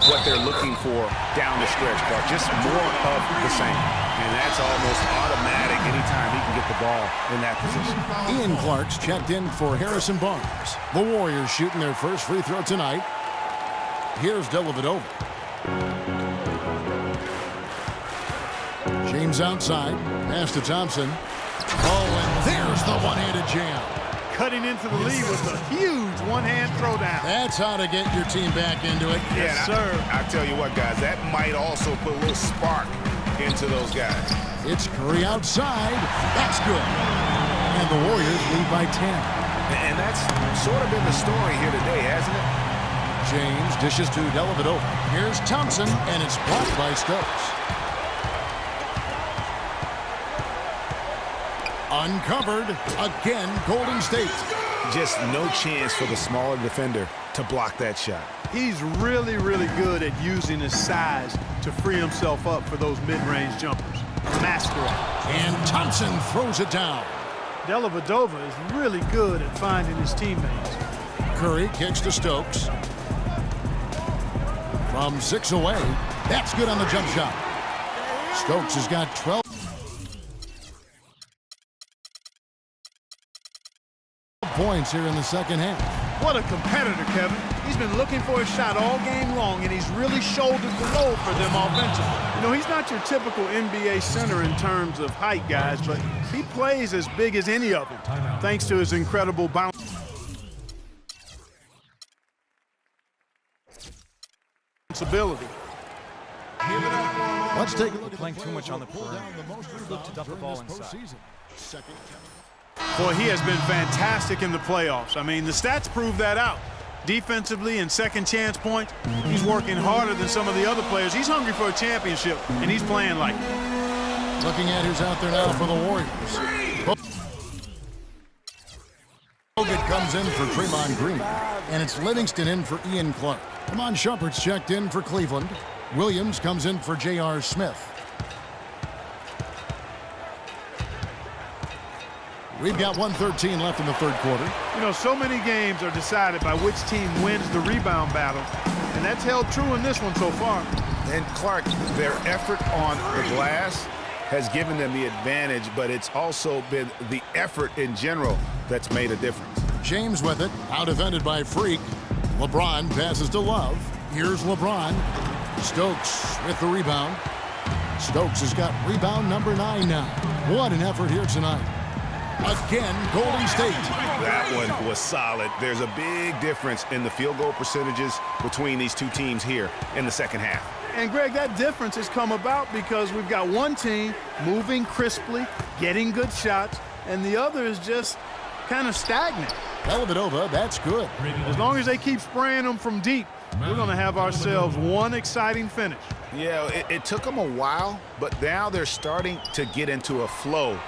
what they're looking for down the stretch, Clark. Just more of the same. And that's almost automatic anytime he can get the ball in that position. Ian Clark's checked in for Harrison Barnes. The Warriors shooting their first free throw tonight. Here's Dellavedova. James outside. Pass to Thompson. Oh, and there's the one-handed jam. Cutting into the lead with a huge one-hand throwdown. That's how to get your team back into it. Yes, sir. I tell you what, guys, that might also put a little spark into those guys. It's Curry outside. That's good. And the Warriors lead by 10. And that's sort of been the story here today, hasn't it? James dishes to Dellavedova. Here's Thompson, and it's blocked by Stokes. Uncovered. Again, Golden State. Just no chance for the smaller defender to block that shot. He's really, really good at using his size to free himself up for those mid-range jumpers. Master it. And Thompson throws it down. Dellavedova is really good at finding his teammates. Curry kicks to Stokes. From 6 away. That's good on the jump shot. Stokes has got 12 points here in the second half. What a competitor, Kevin. He's been looking for a shot all game long, and he's really shouldered the load for them offensively. You know, he's not your typical NBA center in terms of height, guys, but he plays as big as any of them, thanks to his incredible bounce. Ability. Let's take a look at playing too much on the perimeter. Look to dump the ball inside. Boy, he has been fantastic in the playoffs. I mean, the stats prove that out. Defensively and second chance points, he's working harder than some of the other players. He's hungry for a championship, and he's playing like it. Looking at who's out there now for the Warriors. Bogut comes in for Draymond Green, and it's Livingston in for Ian Clark. Iman Shumpert's checked in for Cleveland. Williams comes in for J.R. Smith. We've got 1:13 left in the third quarter. You know, so many games are decided by which team wins the rebound battle, and that's held true in this one so far. And Clark, their effort on the glass has given them the advantage, but it's also been the effort in general that's made a difference. James with it, out defended by Freak. LeBron passes to Love. Here's LeBron. Stokes with the rebound. Stokes has got rebound number 9 now. What an effort here tonight. Again, Golden State. That one was solid. There's a big difference in the field goal percentages between these two teams here in the second half. And, Greg, that difference has come about because we've got one team moving crisply, getting good shots, and the other is just kind of stagnant. Dellavedova, that's good. As long as they keep spraying them from deep, we're going to have ourselves one exciting finish. Yeah, it took them a while, but now they're starting to get into a flow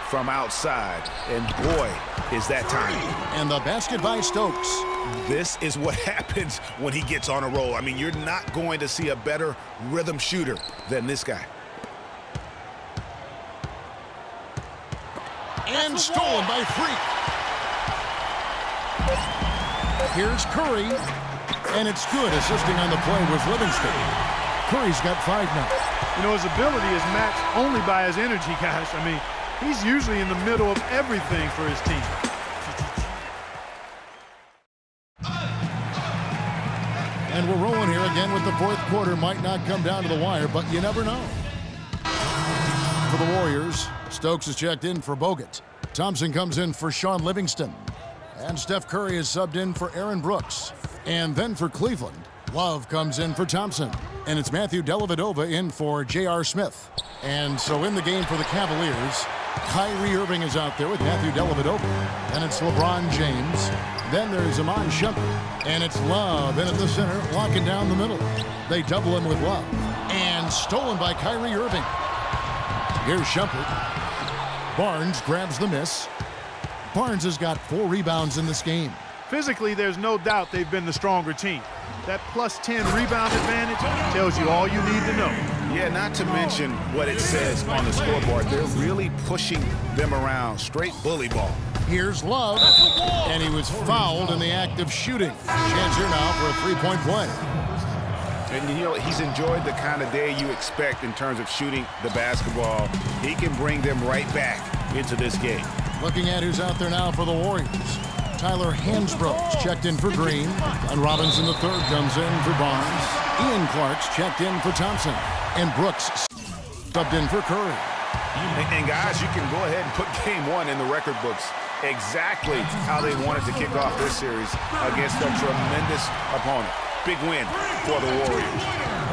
from outside, and boy, is that time. And the basket by Stokes. This is what happens when he gets on a roll. I mean, you're not going to see a better rhythm shooter than this guy. And stolen by Freak. Here's Curry, and it's good. Assisting on the play with Livingston. Curry's got 5 now. You know, his ability is matched only by his energy, guys. I mean, he's usually in the middle of everything for his team. And we're rolling here again with the fourth quarter. Might not come down to the wire, but you never know. For the Warriors, Stokes is checked in for Bogut. Thompson comes in for Sean Livingston. And Steph Curry is subbed in for Aaron Brooks. And then for Cleveland, Love comes in for Thompson. And it's Matthew Dellavedova in for J.R. Smith. And so in the game for the Cavaliers, Kyrie Irving is out there with Matthew Dellavedova. And it's LeBron James. Then there's Iman Shumpert. And it's Love in at the center, locking down the middle. They double him with Love. And stolen by Kyrie Irving. Here's Shumpert. Barnes grabs the miss. Barnes has got 4 rebounds in this game. Physically, there's no doubt they've been the stronger team. That plus 10 rebound advantage tells you all you need to know. Yeah, not to mention what it says on the scoreboard. They're really pushing them around. Straight bully ball. Here's Love, and he was fouled in the act of shooting. Chance here now for a 3-point play. And, you know, he's enjoyed the kind of day you expect in terms of shooting the basketball. He can bring them right back into this game. Looking at who's out there now for the Warriors. Tyler Hansbrough's checked in for Green. And Robinson III comes in for Barnes. Ian Clark's checked in for Thompson. And Brooks subbed in for Curry. And guys, you can go ahead and put game one in the record books. Exactly how they wanted to kick off this series against a tremendous opponent. Big win for the Warriors.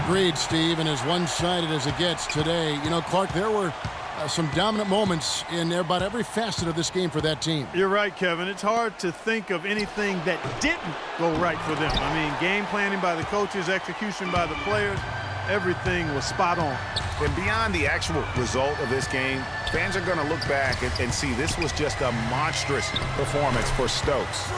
Agreed, Steve, and as one-sided as it gets today. You know, Clark, there were some dominant moments in about every facet of this game for that team. You're right, Kevin. It's hard to think of anything that didn't go right for them. I mean, game planning by the coaches, execution by the players, everything was spot on. And beyond the actual result of this game, fans are going to look back and see this was just a monstrous performance for Stokes.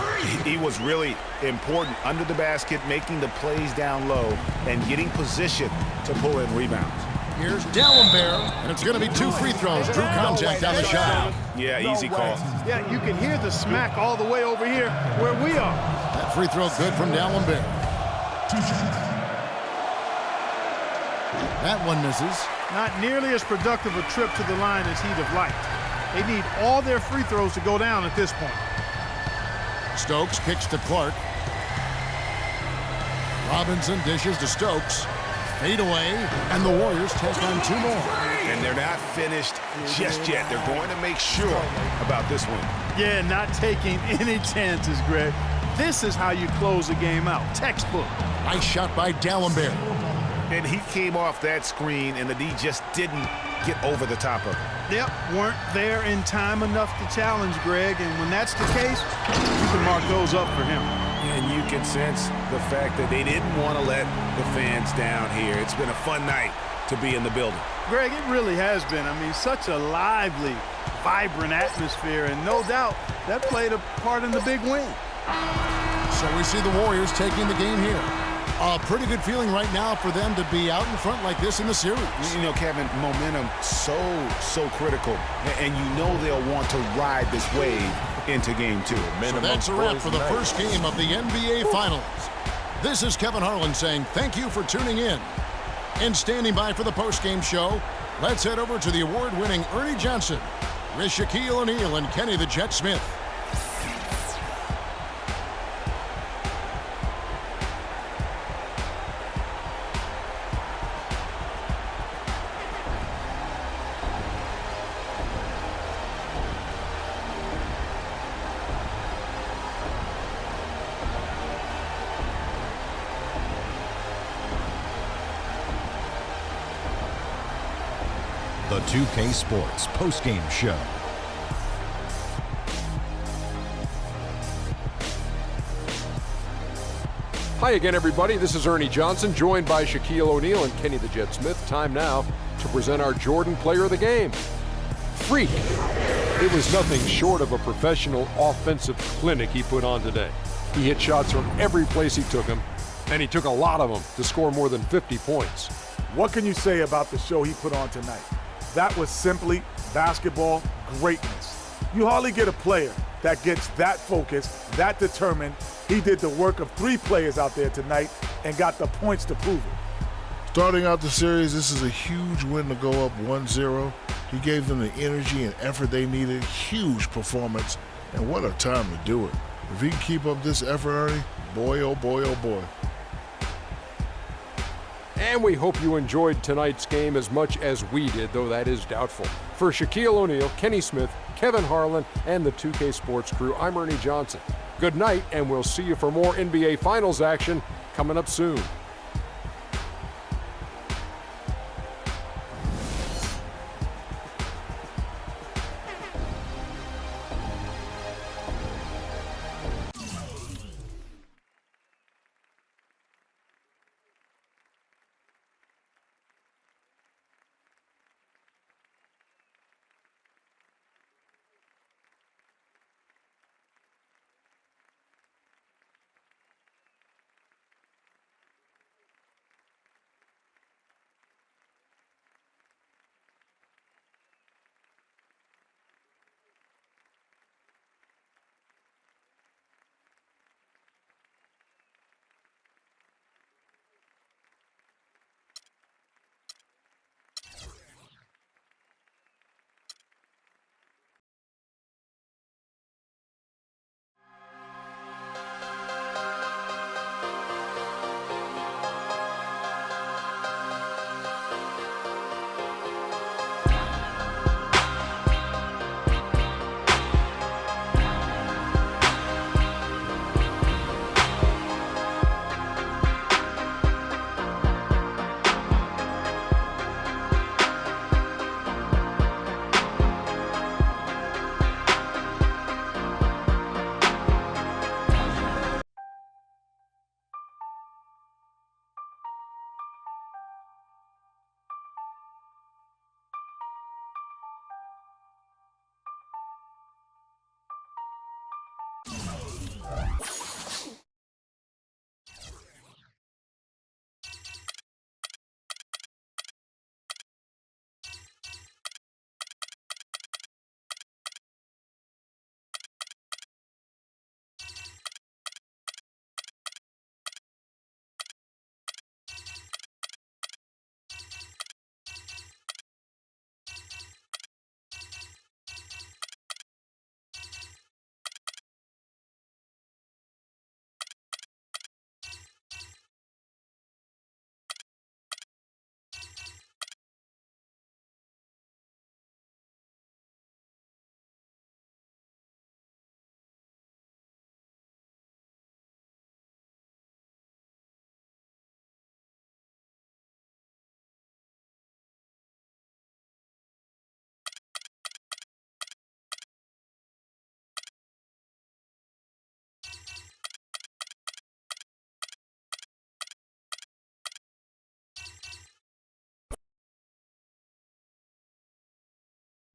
He was really important under the basket, making the plays down low and getting position to pull in rebounds. Here's Dallenberg, and it's going to be 2 free throws. Drew contact on the shot. Yeah, easy call. Yeah, you can hear the smack all the way over here where we are. That free throw good from Dallenberg. That one misses. Not nearly as productive a trip to the line as he'd have liked. They need all their free throws to go down at this point. Stokes kicks to Clark. Robinson dishes to Stokes. Fade away, and the Warriors test on 2 more. And they're not finished just yet. They're going to make sure about this one. Yeah, not taking any chances, Greg. This is how you close a game out. Textbook. Nice shot by Dallenberg. And he came off that screen, and the D just didn't get over the top of it. Yep, weren't there in time enough to challenge Greg, and when that's the case, you can mark those up for him. And you can sense the fact that they didn't want to let the fans down here. It's been a fun night to be in the building. Greg, it really has been. I mean, such a lively, vibrant atmosphere, and no doubt that played a part in the big win. So we see the Warriors taking the game here. A pretty good feeling right now for them to be out in front like this in the series. You know, Kevin, momentum so critical, and you know they'll want to ride this wave into game 2. So that's a wrap for the first game of the NBA Finals. This is Kevin Harlan saying thank you for tuning in. And standing by for the postgame show, let's head over to the award-winning Ernie Johnson with Shaquille O'Neal and Kenny the Jet Smith. The 2K Sports postgame show. Hi again, everybody. This is Ernie Johnson, joined by Shaquille O'Neal and Kenny the Jet Smith. Time now to present our Jordan Player of the Game. Freak. It was nothing short of a professional offensive clinic he put on today. He hit shots from every place he took them, and he took a lot of them to score more than 50 points. What can you say about the show he put on tonight? That was simply basketball greatness. You hardly get a player that gets that focused, that determined. He did the work of 3 players out there tonight and got the points to prove it. Starting out the series, this is a huge win to go up 1-0. He gave them the energy and effort they needed. Huge performance, and what a time to do it. If he can keep up this effort, Ernie, boy, oh boy, oh boy. And we hope you enjoyed tonight's game as much as we did, though that is doubtful. For Shaquille O'Neal, Kenny Smith, Kevin Harlan, and the 2K Sports crew, I'm Ernie Johnson. Good night, and we'll see you for more NBA Finals action coming up soon.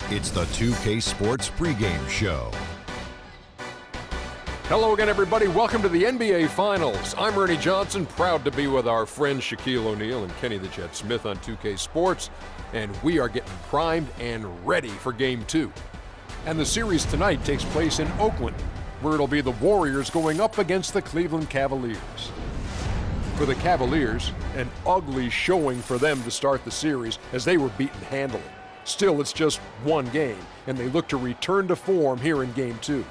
It's the 2K Sports pregame show. Hello again, everybody. Welcome to the NBA Finals. I'm Ernie Johnson, proud to be with our friends Shaquille O'Neal and Kenny the Jet Smith on 2K Sports, and we are getting primed and ready for Game 2. And the series tonight takes place in Oakland, where it'll be the Warriors going up against the Cleveland Cavaliers. For the Cavaliers, an ugly showing for them to start the series as they were beaten handily. Still, it's just one game, and they look to return to form here in Game 2.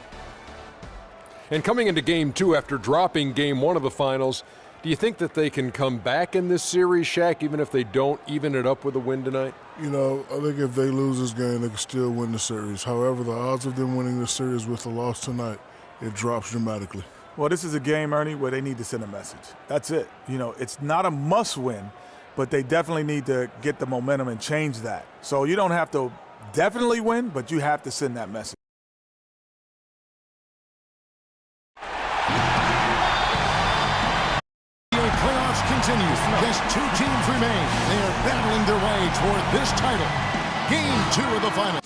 And coming into Game 2 after dropping Game 1 of the finals, do you think that they can come back in this series, Shaq, even if they don't even it up with a win tonight? You know, I think if they lose this game, they can still win the series. However, the odds of them winning the series with a loss tonight, it drops dramatically. Well, this is a game, Ernie, where they need to send a message. That's it. You know, it's not a must-win, but they definitely need to get the momentum and change that. So you don't have to definitely win, but you have to send that message. Playoffs continue. Just two teams remain. They are battling their way toward this title. Game 2 of the finals.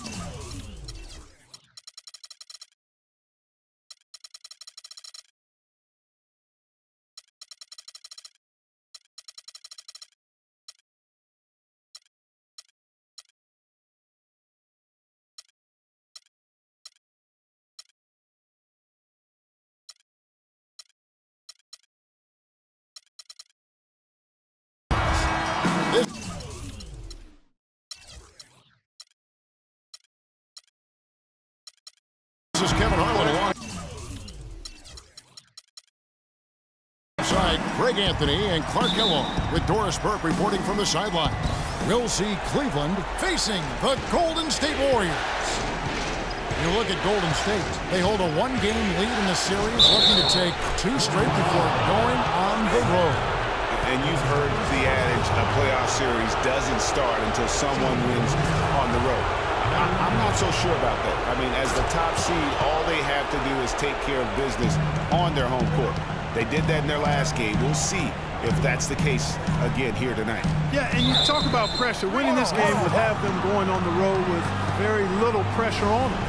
This is Kevin Harlan along. Side, Greg Anthony and Clark Kellogg with Doris Burke reporting from the sideline. We'll see Cleveland facing the Golden State Warriors. You look at Golden State. They hold a one-game lead in the series, looking to take 2 straight before going on the road. And you've heard the adage, a playoff series doesn't start until someone wins on the road. I'm not so sure about that. I mean, as the top seed, all they have to do is take care of business on their home court. They did that in their last game. We'll see if that's the case again here tonight. Yeah, and you talk about pressure. Winning this game would have them going on the road with very little pressure on them.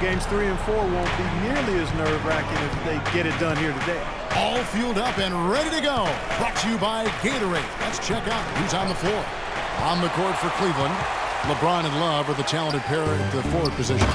Games 3 and 4 won't be nearly as nerve-wracking if they get it done here today. All fueled up and ready to go. Brought to you by Gatorade. Let's check out who's on the floor. On the court for Cleveland, LeBron and Love are the talented pair at the forward position.